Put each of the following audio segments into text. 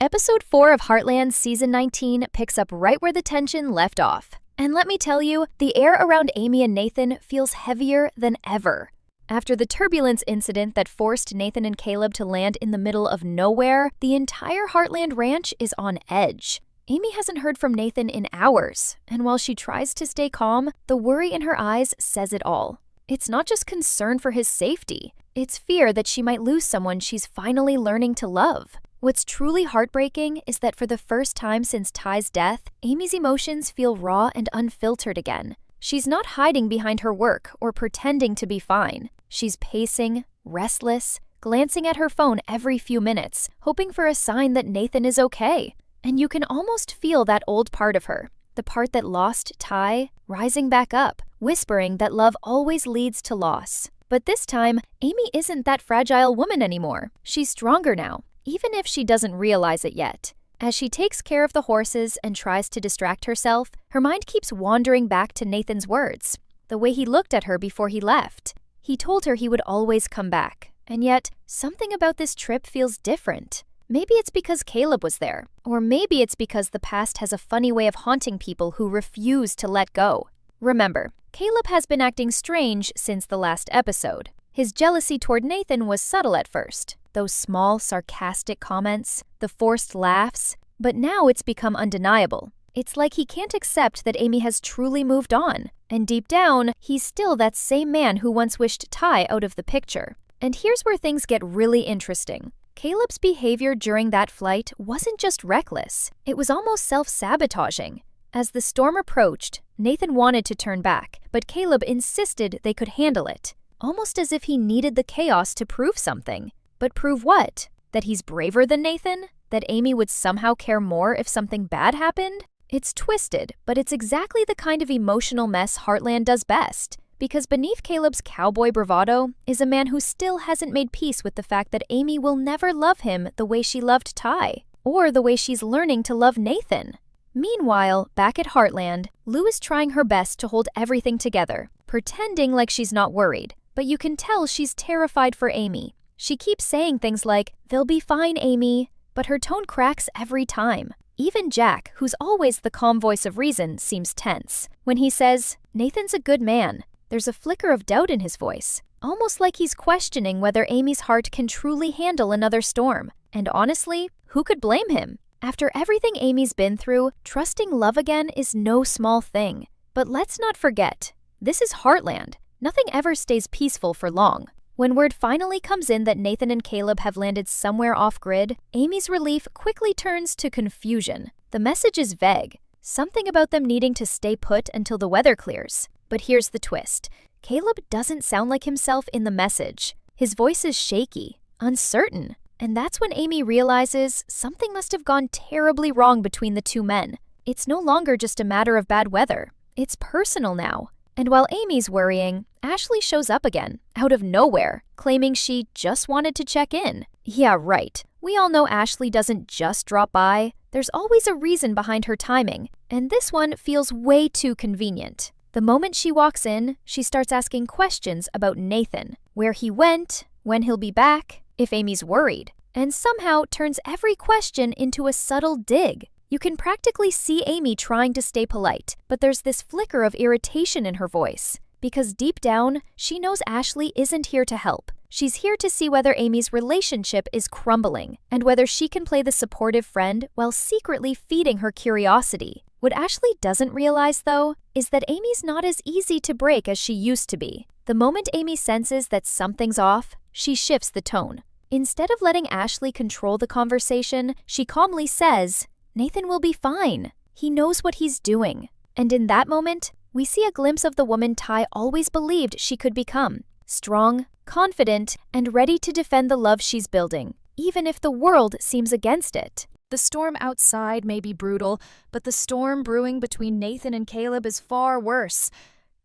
Episode 4 of Heartland Season 19 picks up right where the tension left off. And let me tell you, the air around Amy and Nathan feels heavier than ever. After the turbulence incident that forced Nathan and Caleb to land in the middle of nowhere, the entire Heartland ranch is on edge. Amy hasn't heard from Nathan in hours, and while she tries to stay calm, the worry in her eyes says it all. It's not just concern for his safety, it's fear that she might lose someone she's finally learning to love. What's truly heartbreaking is that for the first time since Ty's death, Amy's emotions feel raw and unfiltered again. She's not hiding behind her work or pretending to be fine. She's pacing, restless, glancing at her phone every few minutes, hoping for a sign that Nathan is okay. And you can almost feel that old part of her, the part that lost Ty, rising back up, whispering that love always leads to loss. But this time, Amy isn't that fragile woman anymore. She's stronger now, even if she doesn't realize it yet. As she takes care of the horses and tries to distract herself, her mind keeps wandering back to Nathan's words, the way he looked at her before he left. He told her he would always come back, and yet something about this trip feels different. Maybe it's because Caleb was there, or maybe it's because the past has a funny way of haunting people who refuse to let go. Remember, Caleb has been acting strange since the last episode. His jealousy toward Nathan was subtle at first, those small, sarcastic comments, the forced laughs, but now it's become undeniable. It's like he can't accept that Amy has truly moved on, and deep down, he's still that same man who once wished Ty out of the picture. And here's where things get really interesting. Caleb's behavior during that flight wasn't just reckless, it was almost self-sabotaging. As the storm approached, Nathan wanted to turn back, but Caleb insisted they could handle it, almost as if he needed the chaos to prove something. But prove what? That he's braver than Nathan? That Amy would somehow care more if something bad happened? It's twisted, but it's exactly the kind of emotional mess Heartland does best. Because beneath Caleb's cowboy bravado is a man who still hasn't made peace with the fact that Amy will never love him the way she loved Ty, or the way she's learning to love Nathan. Meanwhile, back at Heartland, Lou is trying her best to hold everything together, pretending like she's not worried, but you can tell she's terrified for Amy. She keeps saying things like, "They'll be fine, Amy," but her tone cracks every time. Even Jack, who's always the calm voice of reason, seems tense. When he says, "Nathan's a good man," there's a flicker of doubt in his voice, almost like he's questioning whether Amy's heart can truly handle another storm. And honestly, who could blame him? After everything Amy's been through, trusting love again is no small thing. But let's not forget, this is Heartland. Nothing ever stays peaceful for long. When word finally comes in that Nathan and Caleb have landed somewhere off-grid, Amy's relief quickly turns to confusion. The message is vague, something about them needing to stay put until the weather clears. But here's the twist. Caleb doesn't sound like himself in the message. His voice is shaky, uncertain. And that's when Amy realizes something must have gone terribly wrong between the two men. It's no longer just a matter of bad weather. It's personal now. And while Amy's worrying, Ashley shows up again, out of nowhere, claiming she just wanted to check in. Yeah, right. We all know Ashley doesn't just drop by. There's always a reason behind her timing, and this one feels way too convenient. The moment she walks in, she starts asking questions about Nathan, where he went, when he'll be back, if Amy's worried, and somehow turns every question into a subtle dig. You can practically see Amy trying to stay polite, but there's this flicker of irritation in her voice. Because deep down, she knows Ashley isn't here to help. She's here to see whether Amy's relationship is crumbling, and whether she can play the supportive friend while secretly feeding her curiosity. What Ashley doesn't realize, though, is that Amy's not as easy to break as she used to be. The moment Amy senses that something's off, she shifts the tone. Instead of letting Ashley control the conversation, she calmly says, "Nathan will be fine. He knows what he's doing." And in that moment, we see a glimpse of the woman Ty always believed she could become. Strong, confident, and ready to defend the love she's building, even if the world seems against it. The storm outside may be brutal, but the storm brewing between Nathan and Caleb is far worse.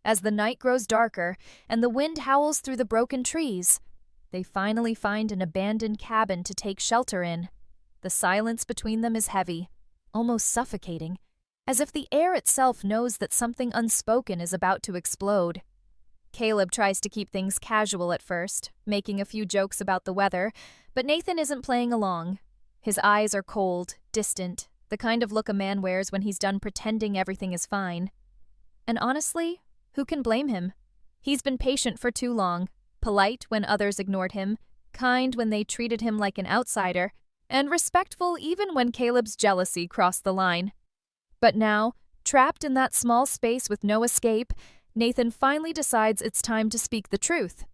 As the night grows darker and the wind howls through the broken trees, they finally find an abandoned cabin to take shelter in. The silence between them is heavy, almost suffocating, as if the air itself knows that something unspoken is about to explode. Caleb tries to keep things casual at first, making a few jokes about the weather, but Nathan isn't playing along. His eyes are cold, distant, the kind of look a man wears when he's done pretending everything is fine. And honestly, who can blame him? He's been patient for too long, polite when others ignored him, kind when they treated him like an outsider, and respectful even when Caleb's jealousy crossed the line. But now, trapped in that small space with no escape, Nathan finally decides it's time to speak the truth.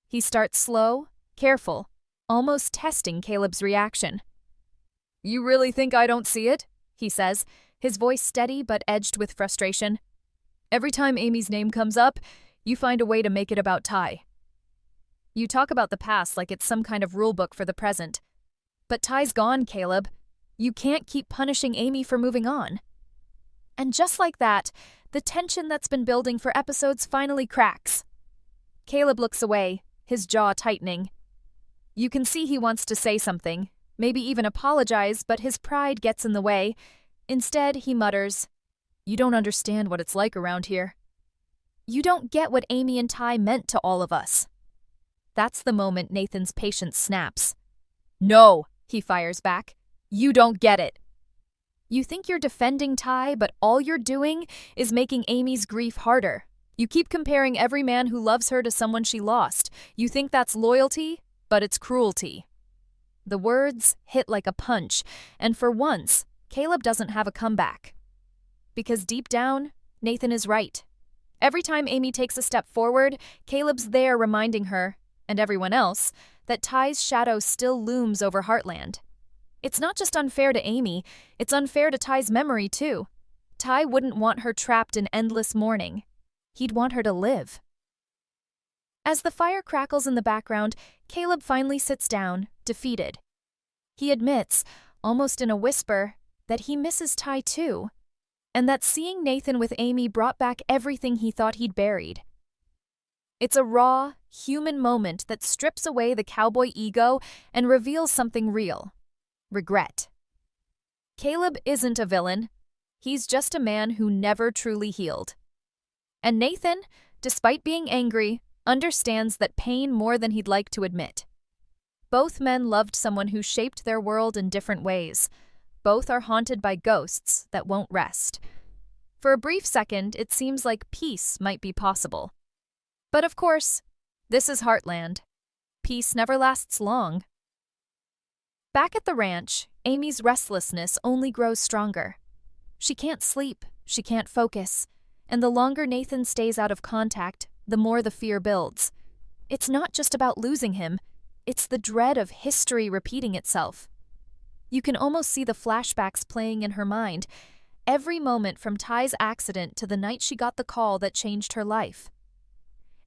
He starts slow, careful, almost testing Caleb's reaction. "You really think I don't see it?" he says, his voice steady but edged with frustration. "Every time Amy's name comes up, you find a way to make it about Ty. You talk about the past like it's some kind of rulebook for the present. But Ty's gone, Caleb. You can't keep punishing Amy for moving on." And just like that, the tension that's been building for episodes finally cracks. Caleb looks away, his jaw tightening. You can see he wants to say something, maybe even apologize, but his pride gets in the way. Instead, he mutters, "You don't understand what it's like around here. You don't get what Amy and Ty meant to all of us." That's the moment Nathan's patience snaps. "No," he fires back. "You don't get it. You think you're defending Ty, but all you're doing is making Amy's grief harder. You keep comparing every man who loves her to someone she lost. You think that's loyalty, but it's cruelty." The words hit like a punch, and for once, Caleb doesn't have a comeback. Because deep down, Nathan is right. Every time Amy takes a step forward, Caleb's there reminding her, and everyone else, that Ty's shadow still looms over Heartland. It's not just unfair to Amy, it's unfair to Ty's memory too. Ty wouldn't want her trapped in endless mourning. He'd want her to live. As the fire crackles in the background, Caleb finally sits down, defeated. He admits, almost in a whisper, that he misses Ty too, and that seeing Nathan with Amy brought back everything he thought he'd buried. It's a raw, human moment that strips away the cowboy ego and reveals something real: regret. Caleb isn't a villain. He's just a man who never truly healed. And Nathan, despite being angry, understands that pain more than he'd like to admit. Both men loved someone who shaped their world in different ways. Both are haunted by ghosts that won't rest. For a brief second, it seems like peace might be possible. But of course, this is Heartland. Peace never lasts long. Back at the ranch, Amy's restlessness only grows stronger. She can't sleep, she can't focus, and the longer Nathan stays out of contact, the more the fear builds. It's not just about losing him, it's the dread of history repeating itself. You can almost see the flashbacks playing in her mind, every moment from Ty's accident to the night she got the call that changed her life.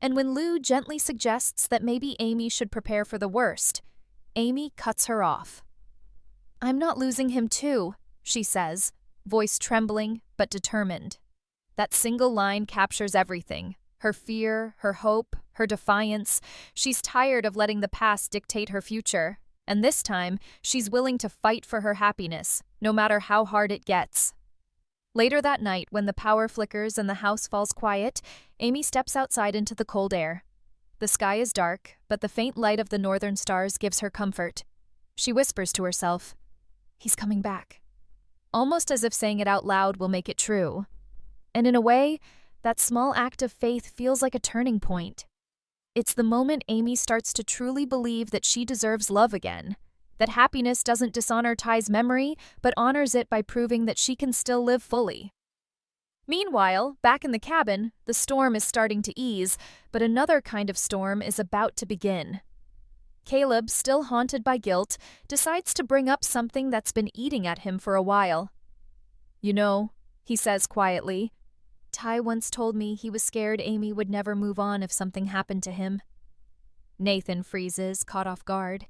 And when Lou gently suggests that maybe Amy should prepare for the worst, Amy cuts her off. "I'm not losing him too," she says, voice trembling but determined. That single line captures everything: her fear, her hope, her defiance. She's tired of letting the past dictate her future, and this time she's willing to fight for her happiness, no matter how hard it gets. Later that night, when the power flickers and the house falls quiet, Amy steps outside into the cold air. The sky is dark, but the faint light of the northern stars gives her comfort. She whispers to herself, "He's coming back," almost as if saying it out loud will make it true. And in a way, that small act of faith feels like a turning point. It's the moment Amy starts to truly believe that she deserves love again, that happiness doesn't dishonor Ty's memory, but honors it by proving that she can still live fully. Meanwhile, back in the cabin, the storm is starting to ease, but another kind of storm is about to begin. Caleb, still haunted by guilt, decides to bring up something that's been eating at him for a while. "You know," he says quietly, "Ty once told me he was scared Amy would never move on if something happened to him." Nathan freezes, caught off guard.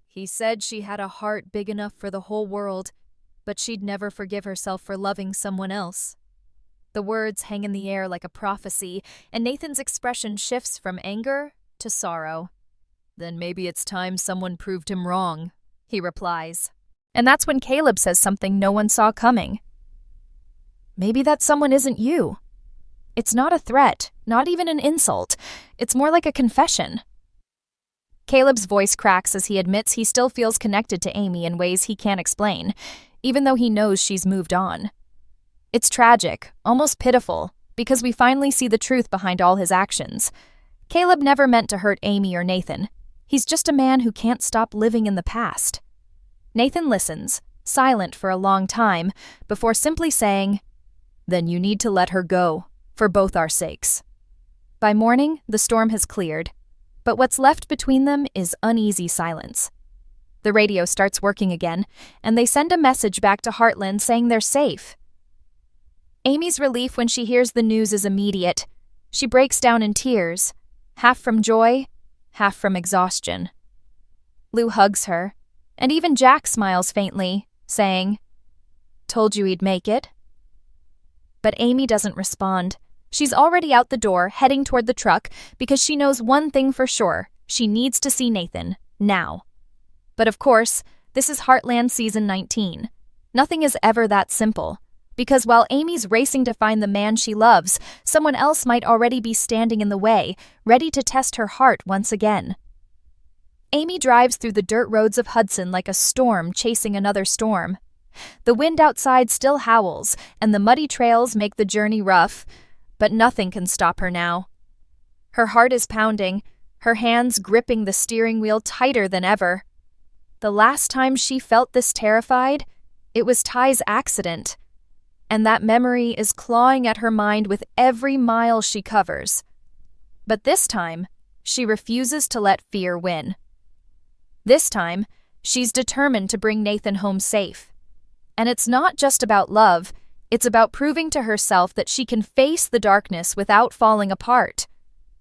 "He said she had a heart big enough for the whole world, but she'd never forgive herself for loving someone else." The words hang in the air like a prophecy, and Nathan's expression shifts from anger to sorrow. "Then maybe it's time someone proved him wrong," he replies. And that's when Caleb says something no one saw coming. "Maybe that someone isn't you." It's not a threat, not even an insult. It's more like a confession. Caleb's voice cracks as he admits he still feels connected to Amy in ways he can't explain, even though he knows she's moved on. It's tragic, almost pitiful, because we finally see the truth behind all his actions. Caleb never meant to hurt Amy or Nathan. He's just a man who can't stop living in the past. Nathan listens, silent for a long time, before simply saying, "Then you need to let her go, for both our sakes." By morning, the storm has cleared, but what's left between them is uneasy silence. The radio starts working again, and they send a message back to Heartland saying they're safe. Amy's relief when she hears the news is immediate. She breaks down in tears, half from joy, half from exhaustion. Lou hugs her, and even Jack smiles faintly, saying, "Told you he'd make it." But Amy doesn't respond. She's already out the door, heading toward the truck, because she knows one thing for sure: she needs to see Nathan, now. But of course, this is Heartland Season 19. Nothing is ever that simple, because while Amy's racing to find the man she loves, someone else might already be standing in the way, ready to test her heart once again. Amy drives through the dirt roads of Hudson like a storm chasing another storm. The wind outside still howls, and the muddy trails make the journey rough, but nothing can stop her now. Her heart is pounding, her hands gripping the steering wheel tighter than ever. The last time she felt this terrified, it was Ty's accident, and that memory is clawing at her mind with every mile she covers. But this time, she refuses to let fear win. This time, she's determined to bring Nathan home safe. And it's not just about love, it's about proving to herself that she can face the darkness without falling apart.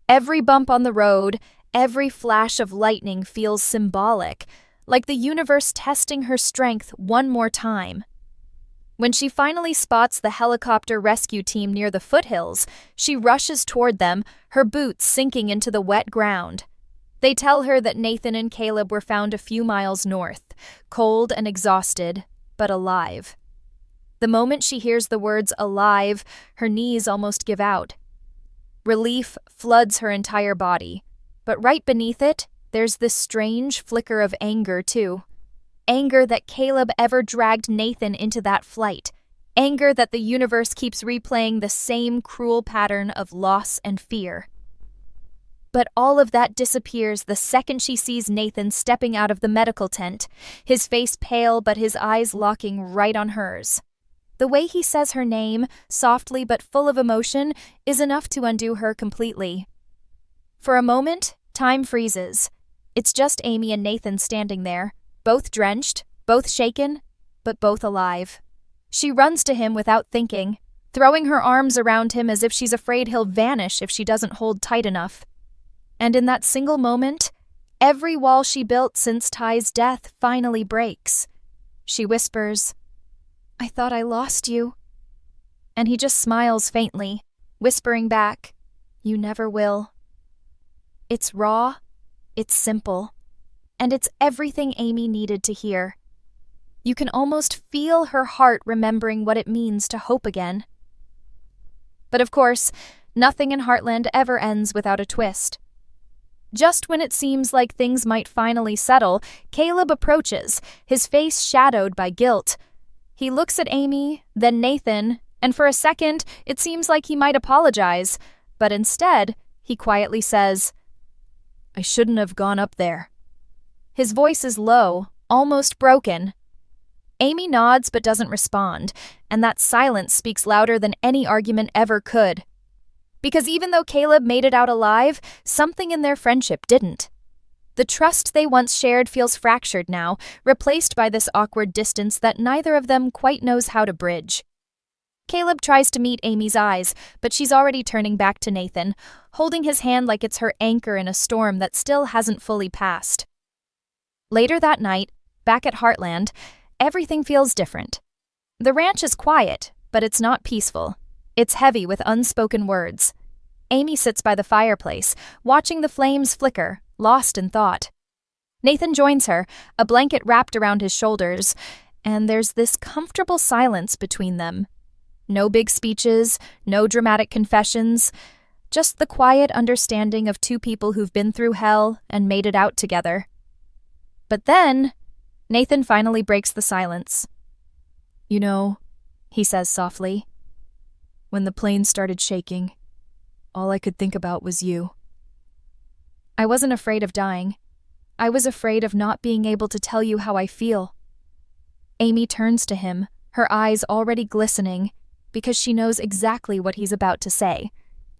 Every bump on the road, every flash of lightning feels symbolic, like the universe testing her strength one more time. When she finally spots the helicopter rescue team near the foothills, she rushes toward them, her boots sinking into the wet ground. They tell her that Nathan and Caleb were found a few miles north, cold and exhausted, but alive. The moment she hears the words "alive," her knees almost give out. Relief floods her entire body, but right beneath it, there's this strange flicker of anger, too. Anger that Caleb ever dragged Nathan into that flight. Anger that the universe keeps replaying the same cruel pattern of loss and fear. But all of that disappears the second she sees Nathan stepping out of the medical tent, his face pale but his eyes locking right on hers. The way he says her name, softly but full of emotion, is enough to undo her completely. For a moment, time freezes. It's just Amy and Nathan standing there, both drenched, both shaken, but both alive. She runs to him without thinking, throwing her arms around him as if she's afraid he'll vanish if she doesn't hold tight enough. And in that single moment, every wall she built since Ty's death finally breaks. She whispers, "I thought I lost you." And he just smiles faintly, whispering back, "You never will." It's raw, it's simple, and it's everything Amy needed to hear. You can almost feel her heart remembering what it means to hope again. But of course, nothing in Heartland ever ends without a twist. Just when it seems like things might finally settle, Caleb approaches, his face shadowed by guilt. He looks at Amy, then Nathan, and for a second, it seems like he might apologize, but instead, he quietly says, "I shouldn't have gone up there." His voice is low, almost broken. Amy nods but doesn't respond, and that silence speaks louder than any argument ever could. Because even though Caleb made it out alive, something in their friendship didn't. The trust they once shared feels fractured now, replaced by this awkward distance that neither of them quite knows how to bridge. Caleb tries to meet Amy's eyes, but she's already turning back to Nathan, holding his hand like it's her anchor in a storm that still hasn't fully passed. Later that night, back at Heartland, everything feels different. The ranch is quiet, but it's not peaceful. It's heavy with unspoken words. Amy sits by the fireplace, watching the flames flicker, lost in thought. Nathan joins her, a blanket wrapped around his shoulders, and there's this comfortable silence between them. No big speeches, no dramatic confessions, Just the quiet understanding of two people who've been through hell and made it out together. But then, Nathan finally breaks the silence. "You know," he says softly, "when the plane started shaking, all I could think about was you." I wasn't afraid of dying. I was afraid of not being able to tell you how I feel. Amy turns to him, her eyes already glistening, because she knows exactly what he's about to say.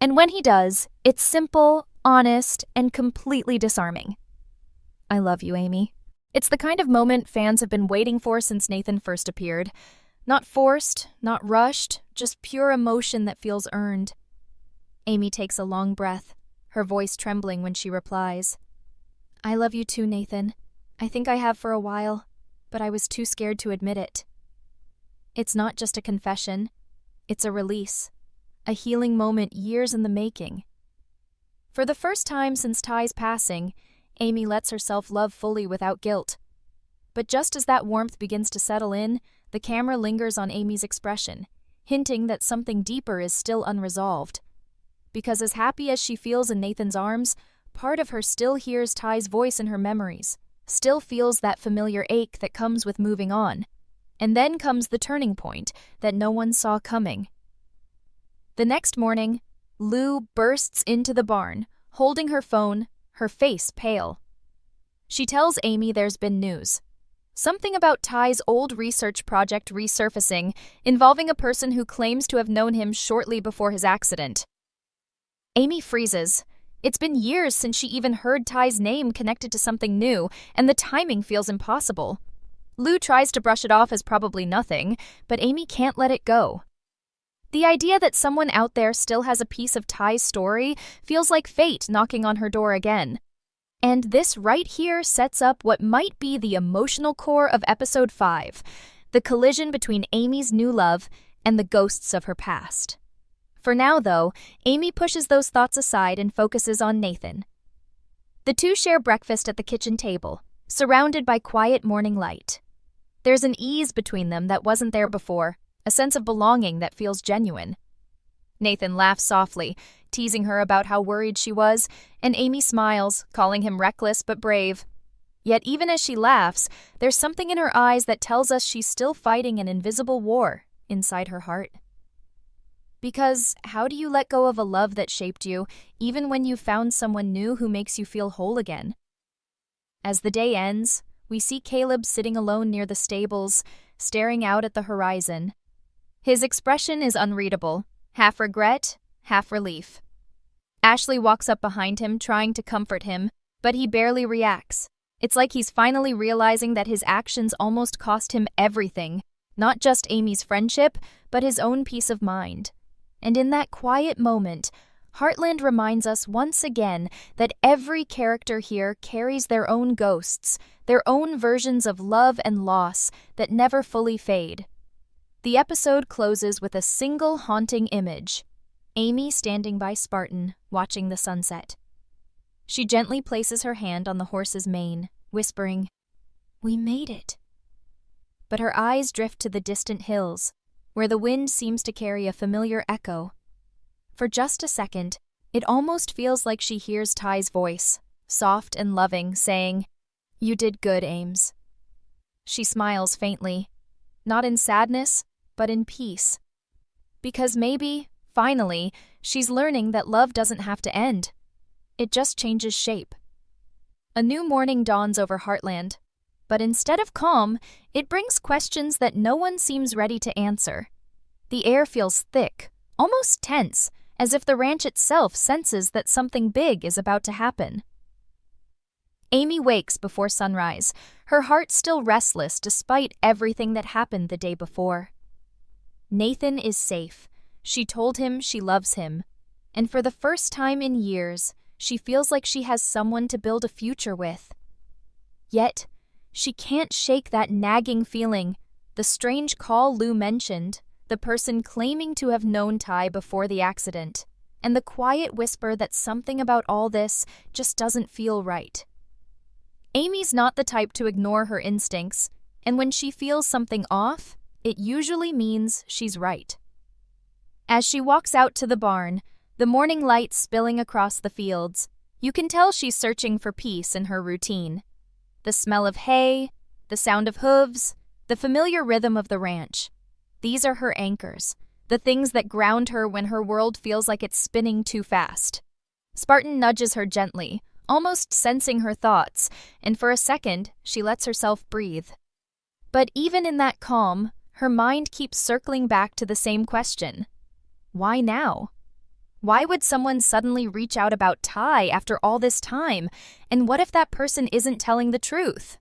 And when he does, it's simple, honest, and completely disarming. "I love you, Amy." It's the kind of moment fans have been waiting for since Nathan first appeared. Not forced, not rushed, just pure emotion that feels earned. Amy takes a long breath, her voice trembling when she replies, "I love you too, Nathan. I think I have for a while, but I was too scared to admit it." It's not just a confession, it's a release, a healing moment years in the making. For the first time since Ty's passing, Amy lets herself love fully without guilt. But just as that warmth begins to settle in, the camera lingers on Amy's expression, hinting that something deeper is still unresolved. Because as happy as she feels in Nathan's arms, part of her still hears Ty's voice in her memories, still feels that familiar ache that comes with moving on. And then comes the turning point that no one saw coming. The next morning, Lou bursts into the barn, holding her phone, her face pale. She tells Amy there's been news. Something about Ty's old research project resurfacing, involving a person who claims to have known him shortly before his accident. Amy freezes. It's been years since she even heard Ty's name connected to something new, and the timing feels impossible. Lou tries to brush it off as probably nothing, but Amy can't let it go. The idea that someone out there still has a piece of Ty's story feels like fate knocking on her door again. And this right here sets up what might be the emotional core of episode 5, the collision between Amy's new love and the ghosts of her past. For now, though, Amy pushes those thoughts aside and focuses on Nathan. The two share breakfast at the kitchen table, surrounded by quiet morning light. There's an ease between them that wasn't there before, a sense of belonging that feels genuine. Nathan laughs softly, teasing her about how worried she was, and Amy smiles, calling him reckless but brave. Yet even as she laughs, there's something in her eyes that tells us she's still fighting an invisible war inside her heart. Because how do you let go of a love that shaped you, even when you've found someone new who makes you feel whole again? As the day ends, we see Caleb sitting alone near the stables, staring out at the horizon. His expression is unreadable, half regret, half relief. Ashley walks up behind him, trying to comfort him, but he barely reacts. It's like he's finally realizing that his actions almost cost him everything, not just Amy's friendship, but his own peace of mind. And in that quiet moment, Heartland reminds us once again that every character here carries their own ghosts, their own versions of love and loss that never fully fade. The episode closes with a single haunting image, Amy standing by Spartan, watching the sunset. She gently places her hand on the horse's mane, whispering, "We made it." But her eyes drift to the distant hills, where the wind seems to carry a familiar echo. For just a second, it almost feels like she hears Ty's voice, soft and loving, saying, "You did good, Ames." She smiles faintly, not in sadness, but in peace. Because maybe, finally, she's learning that love doesn't have to end. It just changes shape. A new morning dawns over Heartland, but instead of calm, it brings questions that no one seems ready to answer. The air feels thick, almost tense, as if the ranch itself senses that something big is about to happen. Amy wakes before sunrise, her heart still restless despite everything that happened the day before. Nathan is safe. She told him she loves him. And for the first time in years, she feels like she has someone to build a future with. Yet, she can't shake that nagging feeling, the strange call Lou mentioned, the person claiming to have known Ty before the accident, and the quiet whisper that something about all this just doesn't feel right. Amy's not the type to ignore her instincts, and when she feels something off, it usually means she's right. As she walks out to the barn, the morning light spilling across the fields. You can tell she's searching for peace in her routine. The smell of hay, the sound of hooves, the familiar rhythm of the ranch. These are her anchors, the things that ground her when her world feels like it's spinning too fast. Spartan nudges her gently, almost sensing her thoughts, and for a second, she lets herself breathe. But even in that calm, her mind keeps circling back to the same question. Why now? Why would someone suddenly reach out about Ty after all this time? And what if that person isn't telling the truth?